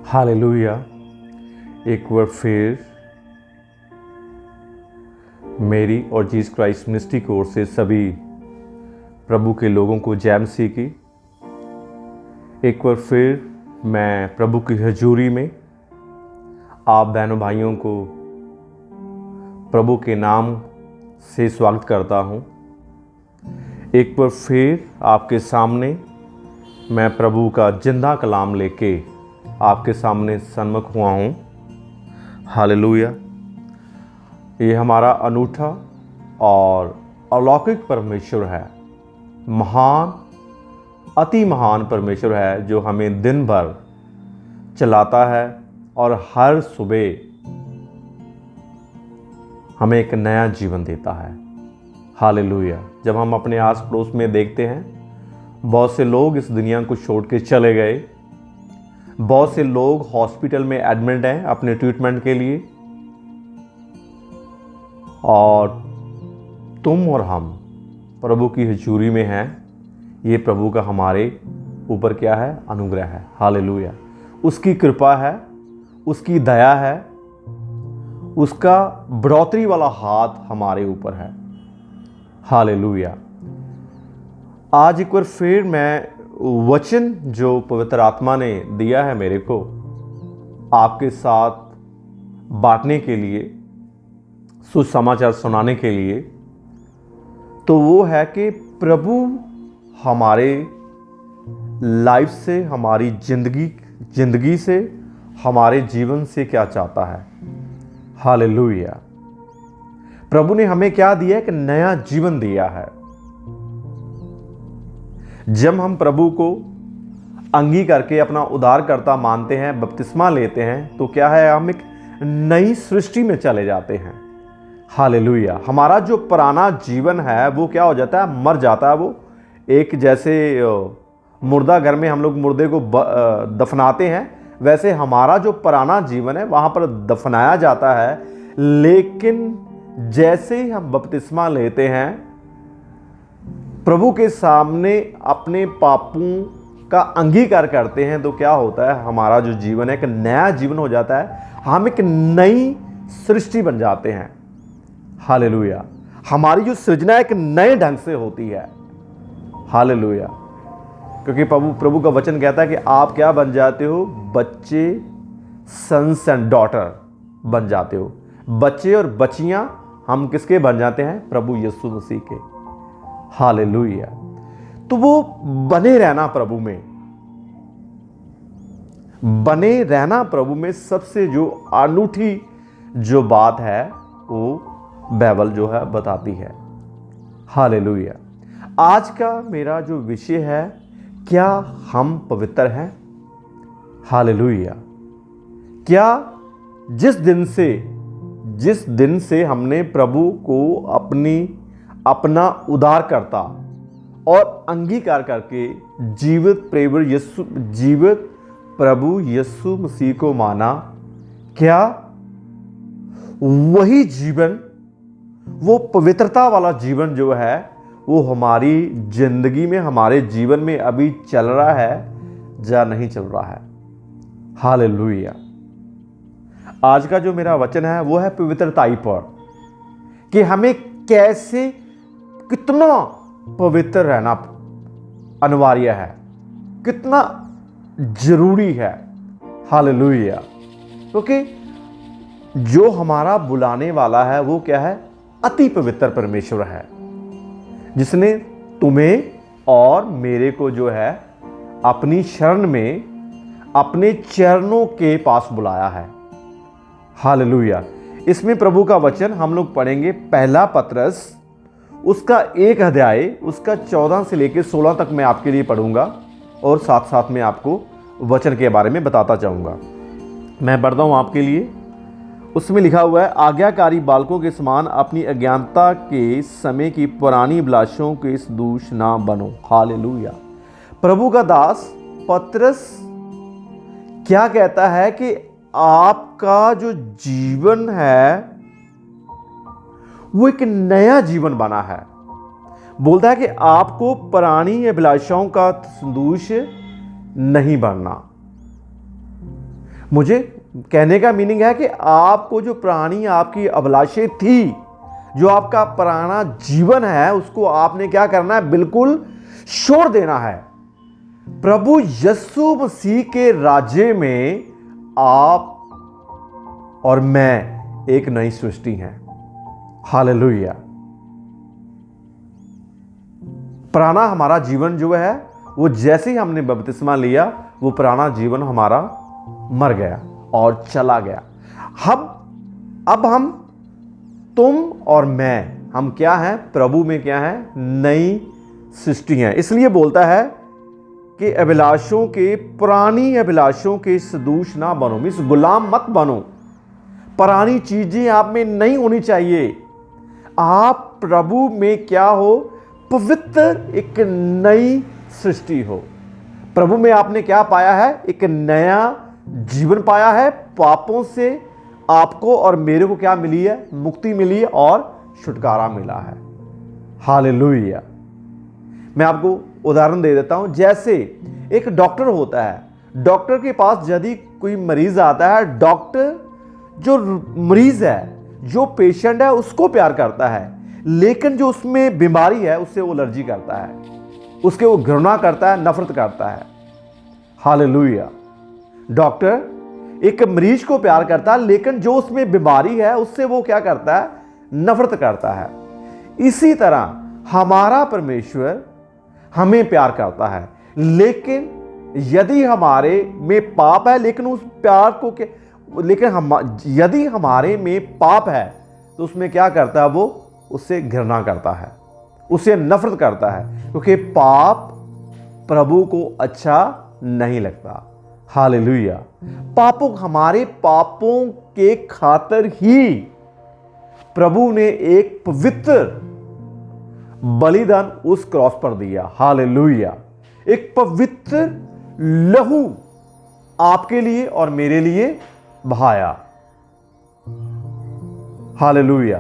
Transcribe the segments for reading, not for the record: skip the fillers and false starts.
Hallelujah. एक बार फिर मेरी और जीसस क्राइस्ट मिनिस्ट्री की ओर से सभी प्रभु के लोगों को जय मसीह की। एक बार फिर मैं प्रभु की हजूरी में आप बहनों भाइयों को प्रभु के नाम से स्वागत करता हूँ। एक बार फिर आपके सामने मैं प्रभु का जिंदा कलाम लेके आपके सामने सन्मुख हुआ हूँ। हालेलुया। ये हमारा अनूठा और अलौकिक परमेश्वर है, महान, अति महान परमेश्वर है जो हमें दिन भर चलाता है और हर सुबह हमें एक नया जीवन देता है। हालेलुया। जब हम अपने आस पड़ोस में देखते हैं, बहुत से लोग इस दुनिया को छोड़ के चले गए, बहुत से लोग हॉस्पिटल में एडमिट हैं अपने ट्रीटमेंट के लिए, और तुम और हम प्रभु की हजूरी में हैं। ये प्रभु का हमारे ऊपर क्या है? अनुग्रह है। हालेलुया। उसकी कृपा है, उसकी दया है, उसका बढ़ोतरी वाला हाथ हमारे ऊपर है। हालेलुया। आज एक बार फिर मैं वचन जो पवित्र आत्मा ने दिया है मेरे को आपके साथ बांटने के लिए, सुसमाचार सुनाने के लिए, तो वो है कि प्रभु हमारे लाइफ से, हमारी जिंदगी से, हमारे जीवन से क्या चाहता है। हालेलुया। प्रभु ने हमें क्या दिया? एक नया जीवन दिया है। जब हम प्रभु को अंगी करके अपना उद्धारकर्ता मानते हैं, बपतिस्मा लेते हैं, तो क्या है? हम एक नई सृष्टि में चले जाते हैं। हालेलुया। हमारा जो पुराना जीवन है वो क्या हो जाता है? मर जाता है। वो एक जैसे मुर्दा घर में हम लोग मुर्दे को दफनाते हैं, वैसे हमारा जो पुराना जीवन है वहाँ पर दफनाया जाता है। लेकिन जैसे ही हम बपतिस्मा लेते हैं, प्रभु के सामने अपने पापों का अंगीकार करते हैं, तो क्या होता है? हमारा जो जीवन है एक नया जीवन हो जाता है। हम एक नई सृष्टि बन जाते हैं। हालेलुया। हमारी जो सृजना एक नए ढंग से होती है। हालेलुया। क्योंकि प्रभु का वचन कहता है कि आप क्या बन जाते हो? बच्चे, सन्स एंड डॉटर बन जाते हो। बच्चे और बच्चियां हम किसके बन जाते हैं? प्रभु यीशु मसीह के। हालेलुया। तो वो बने रहना प्रभु में, बने रहना प्रभु में सबसे जो अनूठी जो बात है वो बाइबल जो है बताती है। हालेलुया। आज का मेरा जो विषय है, क्या हम पवित्र हैं? हालेलुया। क्या जिस दिन से हमने प्रभु को अपना उद्धारकर्ता और अंगीकार करके जीवित प्रभु यीशु मसीह को माना, क्या वही जीवन, वो पवित्रता वाला जीवन जो है वो हमारी जिंदगी में, हमारे जीवन में अभी चल रहा है या नहीं चल रहा है? हालेलुया। आज का जो मेरा वचन है वो है पवित्रताई पर, कि हमें कैसे, कितना पवित्र रहना अनिवार्य है, कितना जरूरी है। हालेलुया। क्योंकि जो हमारा बुलाने वाला है वो क्या है? अति पवित्र परमेश्वर है, जिसने तुम्हें और मेरे को जो है अपनी शरण में, अपने चरणों के पास बुलाया है। हालेलुया। इसमें प्रभु का वचन हम लोग पढ़ेंगे, पहला पतरस उसका 1 अध्याय, उसका 14 से लेकर 16 तक मैं आपके लिए पढ़ूंगा और साथ साथ में आपको वचन के बारे में बताता जाऊंगा। मैं पढ़ता हूं आपके लिए। उसमें लिखा हुआ है, आज्ञाकारी बालकों के समान अपनी अज्ञानता के समय की पुरानी अभिलाषों के सदृश ना बनो। हालेलुया। प्रभु का दास पतरस क्या कहता है कि आपका जो जीवन है वो एक नया जीवन बना है। बोलता है कि आपको पुरानी अभिलाषाओं का सदृश नहीं बनना। मुझे कहने का मीनिंग है कि आपको जो पुरानी आपकी अभिलाषें थी, जो आपका पुराना जीवन है, उसको आपने क्या करना है, बिल्कुल छोड़ देना है। प्रभु यीशु मसीह के राज्य में आप और मैं एक नई सृष्टि हैं। हालेलुया। पुराना हमारा जीवन जो है वो जैसे ही हमने बपतिस्मा लिया, वो पुराना जीवन हमारा मर गया और चला गया। अब हम, तुम और मैं, हम क्या हैं, प्रभु में क्या हैं, नई सृष्टि हैं। इसलिए बोलता है कि अभिलाषों के, पुरानी अभिलाषों के सदूश ना बनो, मींस गुलाम मत बनो। पुरानी चीजें आप में नहीं होनी चाहिए। आप प्रभु में क्या हो, पवित्र एक नई सृष्टि हो। प्रभु में आपने क्या पाया है, एक नया जीवन पाया है। पापों से आपको और मेरे को क्या मिली है, मुक्ति मिली है और छुटकारा मिला है। हालेलुया। मैं आपको उदाहरण दे देता हूं। जैसे एक डॉक्टर होता है, डॉक्टर के पास यदि कोई मरीज आता है, डॉक्टर जो मरीज है, जो पेशेंट है, उसको प्यार करता है, लेकिन जो उसमें बीमारी है उससे वो एलर्जी करता है, उसके वो घृणा करता है, नफरत करता है। हालेलुया। डॉक्टर एक मरीज को प्यार करता है, लेकिन जो उसमें बीमारी है उससे वो क्या करता है, नफरत करता है। इसी तरह हमारा परमेश्वर हमें प्यार करता है, लेकिन यदि हमारे में पाप है, लेकिन उस प्यार को यदि हमारे में पाप है तो उसमें क्या करता है, वो उससे घृणा करता है, उससे नफरत करता है, क्योंकि पाप प्रभु को अच्छा नहीं लगता। हालेलुया। हमारे पापों के खातिर ही प्रभु ने एक पवित्र बलिदान उस क्रॉस पर दिया। हालेलुया। एक पवित्र लहू आपके लिए और मेरे लिए बहाया। हालेलुया।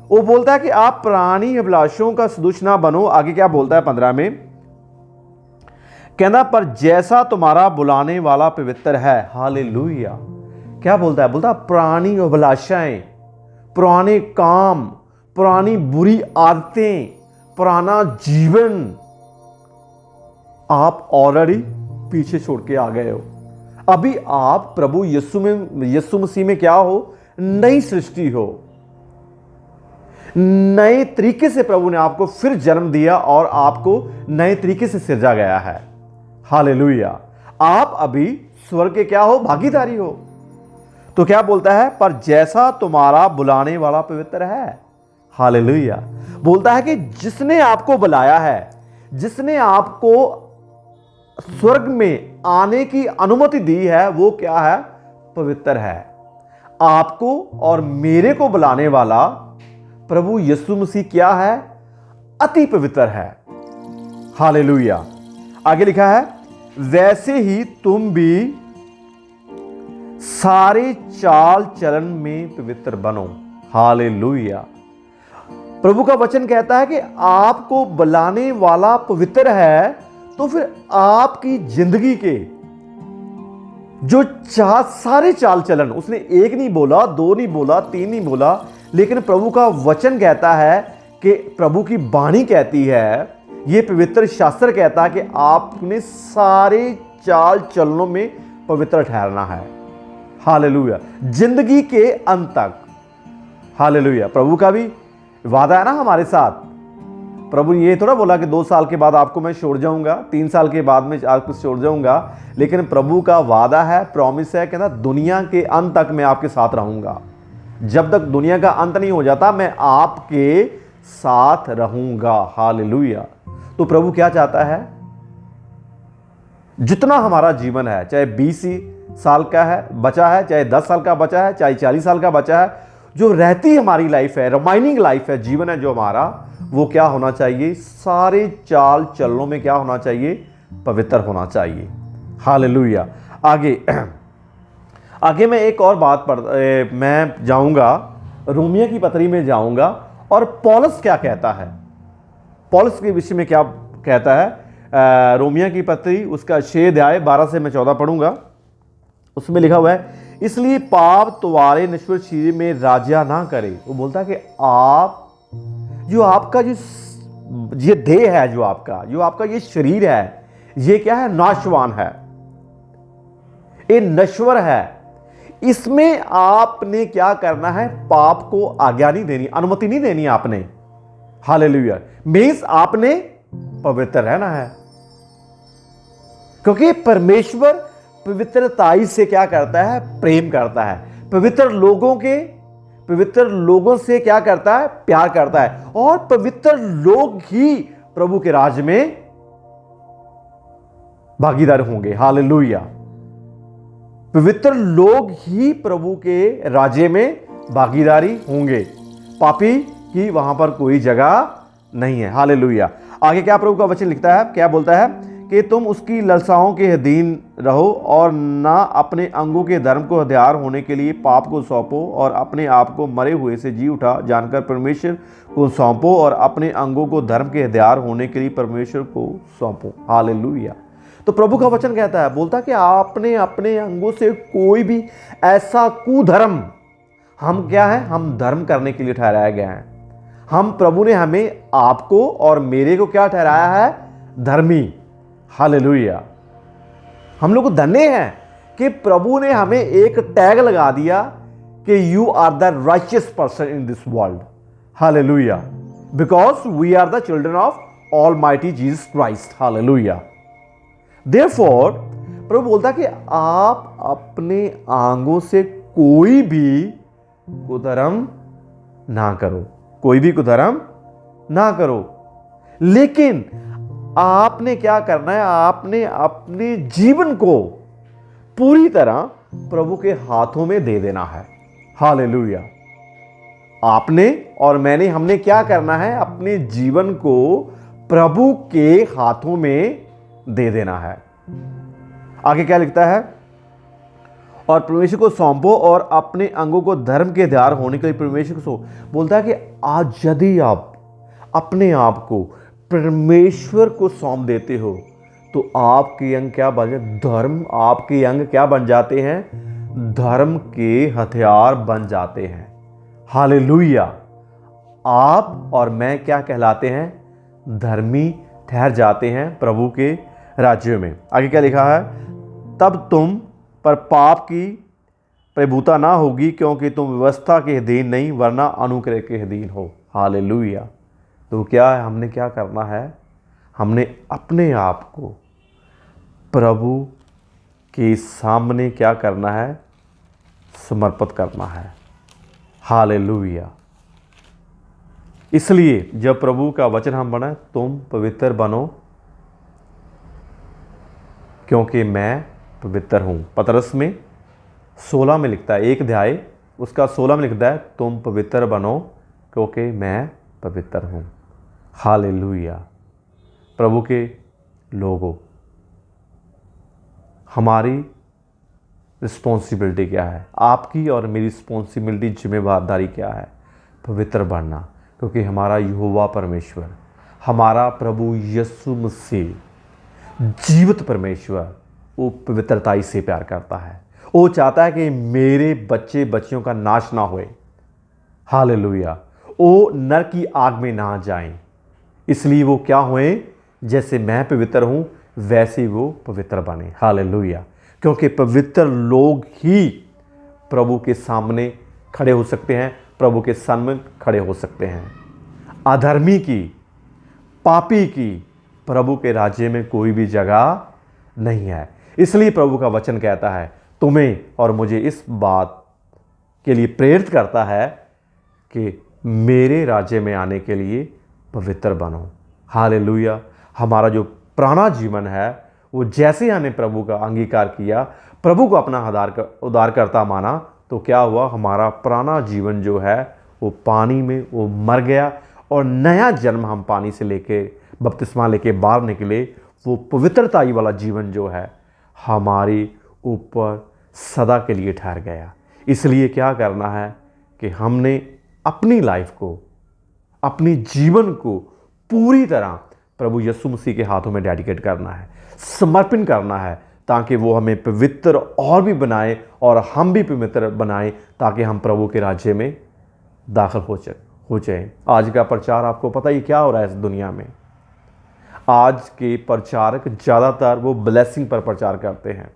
वो बोलता है कि आप पुरानी अभिलाषों का सदृश ना बनो। आगे क्या बोलता है 15 में, कहना, पर जैसा तुम्हारा बुलाने वाला पवित्र है। हालेलुया। क्या बोलता है, बोलता पुरानी अभिलाषाएं, पुराने काम, पुरानी बुरी आदतें, पुराना जीवन आप ऑलरेडी पीछे छोड़ के आ गए हो। अभी आप प्रभु यीशु मसीह में क्या हो, नई सृष्टि हो। नए तरीके से प्रभु ने आपको फिर जन्म दिया और आपको नए तरीके से सृजा गया है। हालेलुया। आप अभी स्वर्ग के क्या हो, भागीदारी हो। तो क्या बोलता है, पर जैसा तुम्हारा बुलाने वाला पवित्र है। हालेलुया। बोलता है कि जिसने आपको बुलाया है, जिसने आपको स्वर्ग में आने की अनुमति दी है, वो क्या है, पवित्र है। आपको और मेरे को बुलाने वाला प्रभु यीशु मसीह क्या है, अति पवित्र है। हालेलुया। आगे लिखा है, वैसे ही तुम भी सारे चाल चलन में पवित्र बनो। हालेलुया। प्रभु का वचन कहता है कि आपको बुलाने वाला पवित्र है, तो फिर आपकी जिंदगी के जो सारे चाल चलन, उसने एक नहीं बोला, दो नहीं बोला, तीन नहीं बोला, लेकिन प्रभु का वचन कहता है कि प्रभु की वाणी कहती है, ये पवित्र शास्त्र कहता है कि आपने सारे चाल चलनों में पवित्र ठहरना है। हालेलुया। जिंदगी के अंत तक। हालेलुया। प्रभु का भी वादा है ना हमारे साथ। प्रभु ने ये थोड़ा बोला कि 2 साल के बाद आपको मैं छोड़ जाऊंगा, 3 साल के बाद में आपको छोड़ जाऊंगा, लेकिन प्रभु का वादा है, प्रॉमिस है, कहना दुनिया के अंत तक मैं आपके साथ रहूंगा। जब तक दुनिया का अंत नहीं हो जाता, मैं आपके साथ रहूंगा। हालेलुया। तो प्रभु क्या चाहता है, जितना हमारा जीवन है, चाहे 20 साल का है बचा है, चाहे 10 साल का बचा है, चाहे 40 साल का बचा है, जो रहती हमारी लाइफ है, रिमाइनिंग लाइफ है, जीवन है जो हमारा, वो क्या होना चाहिए, सारे चाल चलनों में क्या होना चाहिए, पवित्र होना चाहिए। हालेलुया। आगे मैं एक और बात मैं जाऊंगा, रोमियो की पत्री में जाऊंगा, और पौलुस क्या कहता है, पौलुस के विषय में क्या कहता है। रोमियो की पत्री उसका 6 अध्याय 12 से मैं 14 पढ़ूंगा। उसमें लिखा हुआ है, इसलिए पाप तुम्हारे नश्वर शरीर में राज्य ना करे। वो बोलता है कि आप जो आपका ये देह है, जो आपका ये शरीर है, ये क्या है? नाशवान है, ये नश्वर है। इसमें आपने क्या करना है? पाप को आज्ञा नहीं देनी, अनुमति नहीं देनी आपने। हालेलुया। मींस आपने पवित्र रहना है, क्योंकि परमेश्वर पवित्रताई से क्या करता है? प्रेम करता है। पवित्र लोगों से क्या करता है? प्यार करता है। और पवित्र लोग ही प्रभु के राज्य में भागीदार होंगे। हालेलुया। पवित्र लोग ही प्रभु के राज्य में भागीदारी होंगे। पापी की वहां पर कोई जगह नहीं है। हालेलुया। आगे क्या प्रभु का वचन लिखता है, क्या बोलता है कि तुम उसकी ललसाओं के अधीन रहो और ना अपने अंगों के धर्म को हथियार होने के लिए पाप को सौंपो, और अपने आप को मरे हुए से जी उठा जानकर परमेश्वर को सौंपो, और अपने अंगों को धर्म के हथियार होने के लिए परमेश्वर को सौंपो। हालेलुया। तो प्रभु का वचन कहता है, बोलता कि आपने अपने अंगों से कोई भी ऐसा कुधर्म, हम क्या है? हम धर्म करने के लिए ठहराया गया है। हम, प्रभु ने हमें, आपको और मेरे को क्या ठहराया है? धर्मी। हालेलुया। हम लोग धन्य हैं कि प्रभु ने हमें एक टैग लगा दिया कि you are the righteous person in this world. Hallelujah. Because we are the children of almighty Jesus Christ. Hallelujah. Therefore, प्रभु बोलता कि आप अपने आंगों से कोई भी कुधर्म ना करो, कोई भी कुधर्म ना करो। लेकिन आपने क्या करना है? आपने अपने जीवन को पूरी तरह प्रभु के हाथों में दे देना है। हालेलुया। आपने और मैंने, हमने क्या करना है? अपने जीवन को प्रभु के हाथों में दे देना है। आगे क्या लिखता है? और परमेश्वर को सौंपो और अपने अंगों को धर्म के हथियार होने के लिए परमेश्वर को बोलता है कि आज यदि आप अपने आप को परमेश्वर को सौंप देते हो तो आपके अंग क्या बन जाते? धर्म, आपके अंग क्या बन जाते हैं? धर्म के हथियार बन जाते हैं। हालेलुया। आप और मैं क्या कहलाते हैं? धर्मी ठहर जाते हैं प्रभु के राज्य में। आगे क्या लिखा है? तब तुम पर पाप की प्रभुता ना होगी, क्योंकि तुम व्यवस्था के अधीन नहीं वरना अनुग्रह के अधीन हो। हालेलुया। तो क्या है? हमने क्या करना है? हमने अपने आप को प्रभु के सामने क्या करना है? समर्पित करना है। हालेलुया। इसलिए जब प्रभु का वचन हम पढ़ें, तुम पवित्र बनो क्योंकि मैं पवित्र हूं। पतरस में 16 में लिखता है, एक अध्याय उसका 16 में लिखता है, तुम पवित्र बनो क्योंकि मैं पवित्र हूं। हालेलुया। प्रभु के लोगों, हमारी रिस्पॉन्सिबिलिटी क्या है? आपकी और मेरी रिस्पॉन्सिबिलिटी, जिम्मेदारी क्या है? पवित्र बनना, क्योंकि हमारा यहोवा परमेश्वर, हमारा प्रभु यीशु मसीह, जीवित परमेश्वर, वो पवित्रताई से प्यार करता है। वो चाहता है कि मेरे बच्चे बच्चियों का नाश ना होए। हालेलुया। वो नरक की आग में ना जाएं। इसलिए वो क्या हुए? जैसे मैं पवित्र हूं वैसे वो पवित्र बने। हालेलुया। क्योंकि पवित्र लोग ही प्रभु के सामने खड़े हो सकते हैं, प्रभु के सामने खड़े हो सकते हैं। अधर्मी की, पापी की प्रभु के राज्य में कोई भी जगह नहीं है। इसलिए प्रभु का वचन कहता है, तुम्हें और मुझे इस बात के लिए प्रेरित करता है कि मेरे राज्य में आने के लिए पवित्र बनो। हालेलुया। हमारा जो पुराना जीवन है, वो जैसे हमने प्रभु का अंगीकार किया, प्रभु को अपना उद्धारकर्ता माना, तो क्या हुआ? हमारा पुराना जीवन जो है वो पानी में वो मर गया, और नया जन्म हम पानी से लेके बपतिस्मा लेके बाहर निकले। वो पवित्रताई वाला जीवन जो है हमारी ऊपर सदा के लिए ठहर गया। इसलिए क्या करना है कि हमने अपनी लाइफ को, अपनी जीवन को पूरी तरह प्रभु यीशु मसीह के हाथों में डेडिकेट करना है, समर्पण करना है, ताकि वो हमें पवित्र और भी बनाए और हम भी पवित्र बनाए, ताकि हम प्रभु के राज्य में दाखिल हो जाए। आज का प्रचार आपको पता ही क्या हो रहा है इस दुनिया में। आज के प्रचारक ज़्यादातर वो ब्लेसिंग पर प्रचार करते हैं।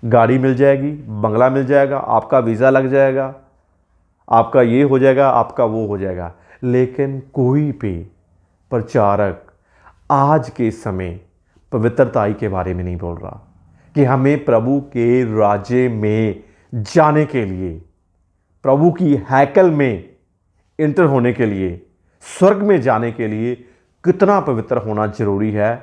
गाड़ी मिल जाएगी, बंगला मिल जाएगा, आपका वीज़ा लग जाएगा, आपका ये हो जाएगा, आपका वो हो जाएगा। लेकिन कोई भी प्रचारक आज के समय पवित्रता के बारे में नहीं बोल रहा कि हमें प्रभु के राज्य में जाने के लिए, प्रभु की हैकल में इंटर होने के लिए, स्वर्ग में जाने के लिए कितना पवित्र होना जरूरी है।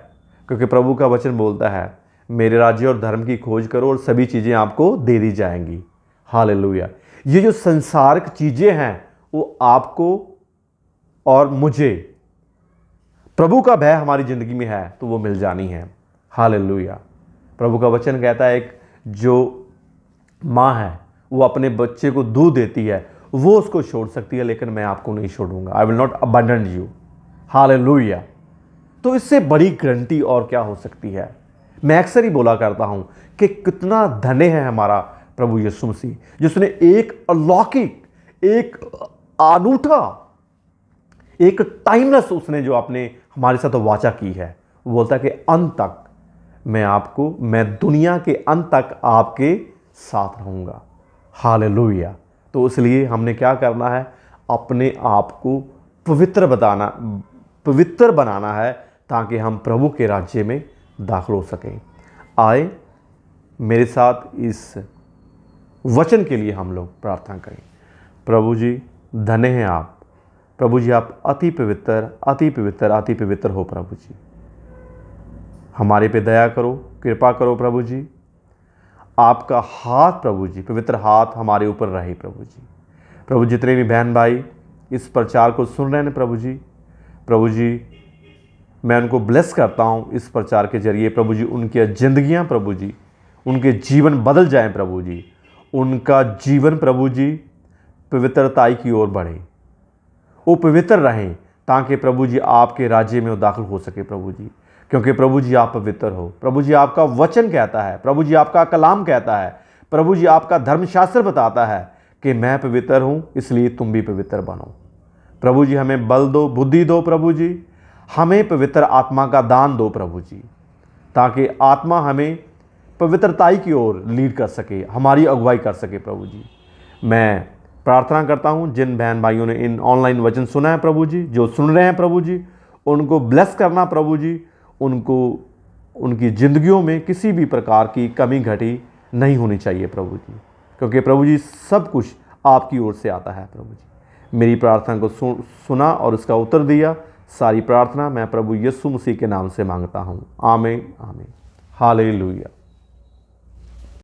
क्योंकि प्रभु का वचन बोलता है, मेरे राज्य और धर्म की खोज करो और सभी चीज़ें आपको दे दी जाएंगी। हालेलुया। ये जो संसारिक चीज़ें हैं वो आपको और मुझे, प्रभु का भय हमारी ज़िंदगी में है तो वो मिल जानी है। हालेलुया। प्रभु का वचन कहता है, एक जो माँ है वो अपने बच्चे को दूध देती है, वो उसको छोड़ सकती है, लेकिन मैं आपको नहीं छोड़ूंगा। I will not abandon you. Hallelujah. तो इससे बड़ी गारंटी और क्या हो सकती है। मैं अक्सर ही बोला करता हूं कि कितना धन्य है हमारा प्रभु यीशु मसीह, जिसने एक अलौकिक, एक अनूठा, एक टाइमलेस उसने जो आपने हमारे साथ वाचा की है। वो बोलता है कि अंत तक मैं दुनिया के अंत तक आपके साथ रहूंगा। हालेलुया। तो इसलिए हमने क्या करना है, अपने आप को पवित्र बनाना है, ताकि हम प्रभु के राज्य में दाखिल हो सकें। आए मेरे साथ इस वचन के लिए हम लोग प्रार्थना करें। प्रभु जी, धन्य हैं आप। प्रभु जी, आप अति पवित्र, अति पवित्र, अति पवित्र हो। प्रभु जी, हमारे पे दया करो, कृपा करो। प्रभु जी, आपका हाथ, प्रभु जी, पवित्र हाथ हमारे ऊपर रहे। प्रभु जी, प्रभु जितने भी बहन भाई इस प्रचार को सुन रहे हैं प्रभु जी, मैं उनको ब्लेस करता हूँ इस प्रचार के जरिए। प्रभु जी, उनकी जिंदगियाँ, प्रभु जी, उनके जीवन बदल जाएं। प्रभु जी, उनका जीवन, प्रभु जी, पवित्रताई की ओर बढ़े, वो पवित्र रहें, ताकि प्रभु जी आपके राज्य में वो दाखिल हो सके। प्रभु जी, क्योंकि प्रभु जी आप पवित्र हो। प्रभु जी, आपका वचन कहता है, प्रभु जी आपका कलाम कहता है, प्रभु जी आपका धर्मशास्त्र बताता है कि मैं पवित्र हूँ, इसलिए तुम भी पवित्र बनो। प्रभु जी, हमें बल दो, बुद्धि दो। प्रभु जी, हमें पवित्र आत्मा का दान दो। प्रभु जी, ताकि आत्मा हमें पवित्रताई की ओर लीड कर सके, हमारी अगुवाई कर सके। प्रभु जी, मैं प्रार्थना करता हूँ जिन बहन भाइयों ने इन ऑनलाइन वचन सुना है, प्रभु जी, जो सुन रहे हैं, प्रभु जी, उनको ब्लेस करना। प्रभु जी, उनको उनकी ज़िंदगियों में किसी भी प्रकार की कमी घटी नहीं होनी चाहिए। प्रभु जी, क्योंकि प्रभु जी सब कुछ आपकी ओर से आता है। प्रभु जी, मेरी प्रार्थना को सुना और उसका उत्तर दिया। सारी प्रार्थना मैं प्रभु यीशु मसीह के नाम से मांगता हूँ। आमीन, आमीन। हालेलुया।